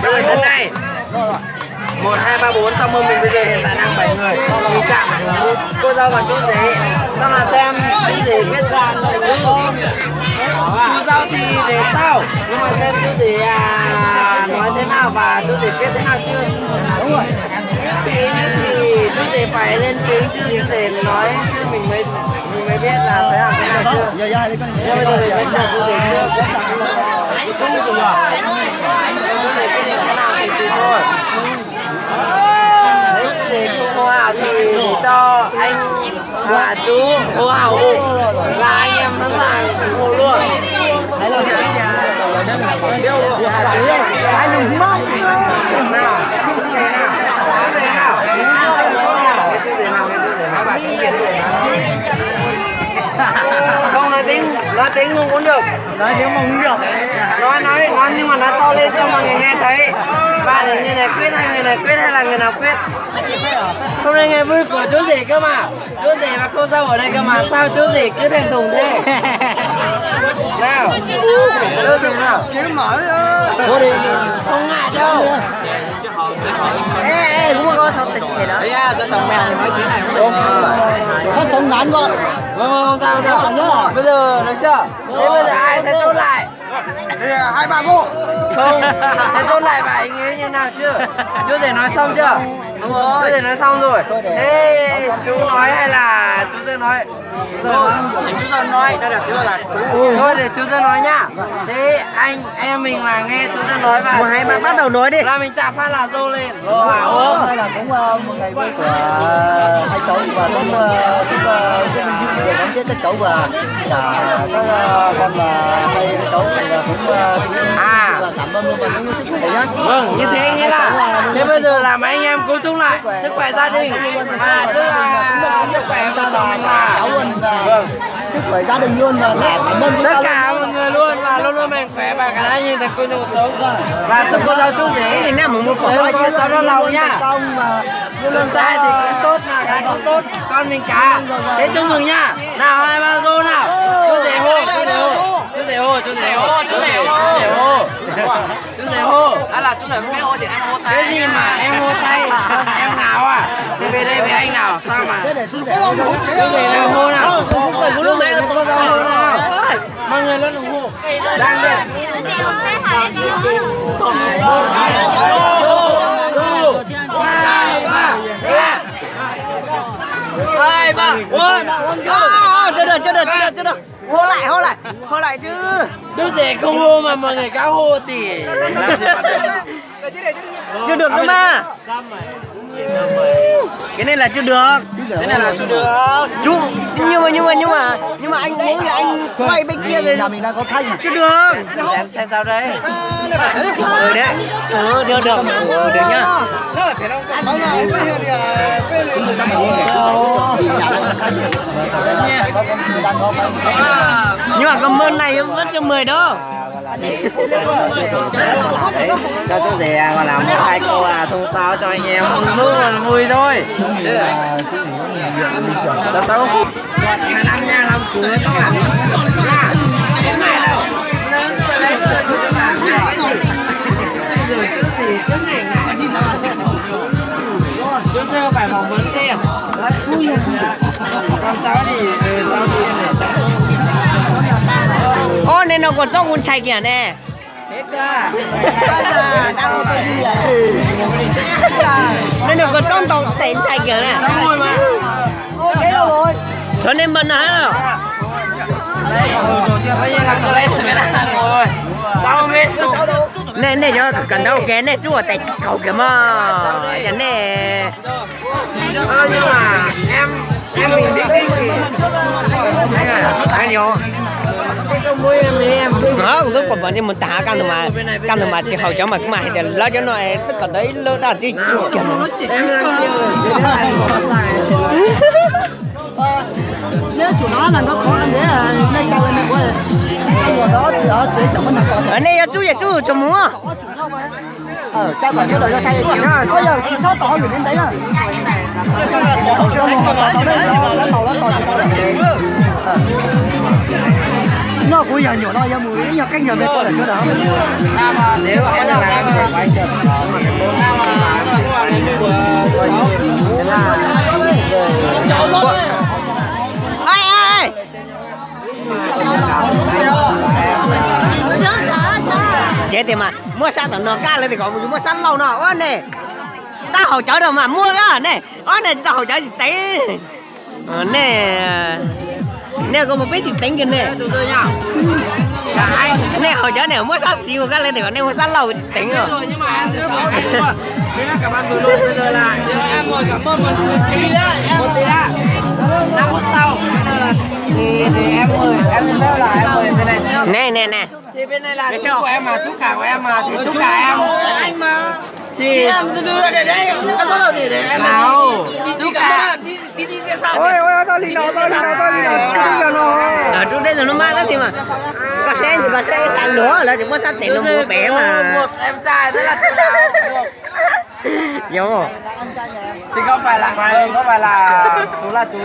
bây giờ đến đây 1, 2, 3, 4 trong mâm mình bây giờ hiện tại đang 7 người đi chạm cô dâu và chú rể xong là xem chú rể biết cô dâu thì để sau nhưng mà xem chú rể nói thế nào và chú rể biết thế nào chưa. Đúng rồi thì chú rể phải lên tiếng chứ chú rể nói chứ mình mới biết là sẽ làm thế nào chưa. Nhưng bây giờ mình mới chọn chú rể chưa chú rể quyết định thế nào thì tùy thôi. Nếu thì không hô hào thì để cho anh và chú hô hào hộ là anh em sẵn sàng hô luôn. Không nói tiếng không cũng được. Nói tiếng không cũng được. Nói nhưng mà nói to lên cho mọi người nghe thấy. Ba để người này quyết hay người này quyết hay là người nào quyết. Hôm nay ngày vui của chú rể cơ mà. Chú rể và cô dâu ở đây cơ mà. Sao chú rể cứ thèm thùng thế? Nào chú rể nào. Không ngại đâu. Ê cũng có sao tịch trẻ đó. Đấy à, dân tộc mèo thì nói tiếng này không được. Nó sống ngắn con. Không sao. Bây giờ được chưa? Thế bây giờ ai sẽ tốt lại? 2, 3 cô. Không, sẽ tốt lại và anh ấy như nào chưa? Chú rể nói xong chưa? Đúng rồi. Chú rể nói xong rồi. Thế chú nói hay là chú Dương nói? Để chú Dân nói, đây là chú là chú. Thôi để chú Dương nói nhá. Thế em mình là nghe chú Dương nói và Hai bạn bắt đầu nói đi. là mình chạm phát là rô lên. Đây là cũng một ngày vui của hai cháu và cũng chúc mừng vui đón tiếp các cháu và cả các con và hai cháu và cũng cảm ơn và những sức khỏe nhé. Vâng, như thế nghĩa là thế bây giờ là mấy anh em cố chung lại sức khỏe gia đình và tức là sức khỏe vợ chồng mình là vâng Sức khỏe gia đình luôn và cảm ơn tất cả mọi người luôn và luôn luôn mạnh khỏe và cả hai nhìn thấy cô chung sống và chúc cô dâu chú rể sớm có cháu nó lâu nhá. Con trai thì cũng tốt mà gái cũng tốt, con mình cả. Thế chúc mừng nhá. Nào 2, 3 rô nào. Chú rể hô. Đó là chú rể không biết hô thì em hô tay. Cái gì mà em hô tay? Em nào à? Thì về đây với anh nào? Sao mà? Chú rể nào hô nào? Chú rể là cô dâu hô nào? Mọi người luôn ủng hộ. Đang đây. Hai ba Chưa được. Hô lại chứ. chú rể không hô mà mọi người cao hô thì Chưa được nữa mà. Cái này là chưa được. Chú nhưng mà anh uống thì anh quay bên kia rồi. Nhà mình đang có thanh mà. Chưa được. xem sao đây? Được nhá. Nhưng mà comment này vẫn cho 10 đó. Cho chú rể còn làm một hai câu xông xáo cho anh em vui thôi. Cháu không làm nha, làm cưới các bạn. Không ngại đâu. Lớn rồi lấy rồi chú cho bạn cái gì. Rồi chú gì cứ này ngại gì đâu. Chú chưa phải phỏng vấn kia. Còn cháu thì Ô nên nó còn cho con trai kìa nè. hết ra. Nên nó còn con tàu tên trai kìa nè. Cháu ngồi mà. Cho nên mình hả nào. Bây giờ là cứ lấy một cái là ngồi. Cháu không biết. Nè cho cần đâu cái này chú ở tại cầu kìa mà. Cái này. Nhưng mà em mình biết cái gì. Anh nhớ. Mỗi em Đó, cũng tốt còn mình tả căn thằng mà chỉ hậu cháu mà cũng mà thì lo cho nó tất cả đấy lơ ta chỉ chuột kìa. em đang kêu Nếu chủ nó là nó khó ăn thế là đây cao lên này quá. Ở đó thì ở dưới chẳng có nào có. Ở đây chú cho múa. Cho còn chưa đợi cho say rồi. Bây giờ chỉ thoát tỏ gửi đến đấy à. Cho một tỏ đấy. Nó tỏ. nó cũng giờ nhỏ nó giờ mùi nhỏ cách nhỏ về con là chỗ đó nếu mà em là em phải quay được ơi chế thì mà mua sẵn tao nó cá lên thì còn mua sẵn lâu nó ơ nè ta hỗ trợ đâu mà mua đó nè ơ nè ta hỗ trợ gì tí nè nè có một biết gì tính kìa nè từ từ nhá nè hỗ trợ nè mua sẵn xíu cá lên thì còn nè mua sẵn lâu thì tính rồi nhưng mà em sẽ bảo thế là cảm ơn vừa luôn bây giờ là em ngồi cảm ơn một tí đã 5 phút sau thì em mời em lên đâu là em mời bên này trước nè thì bên này là chú của em mà chú cả của em mà thì chú cả em anh mà thì em từ từ để đây cái số đầu thì để em nào chú cả đi xe sao ôi tôi đi đâu chú đây rồi nó mang đó gì mà có xe hàng nữa là chúng có sẵn tiền nó mua bé mà một em trai rất là chú nào vô thì không phải là chú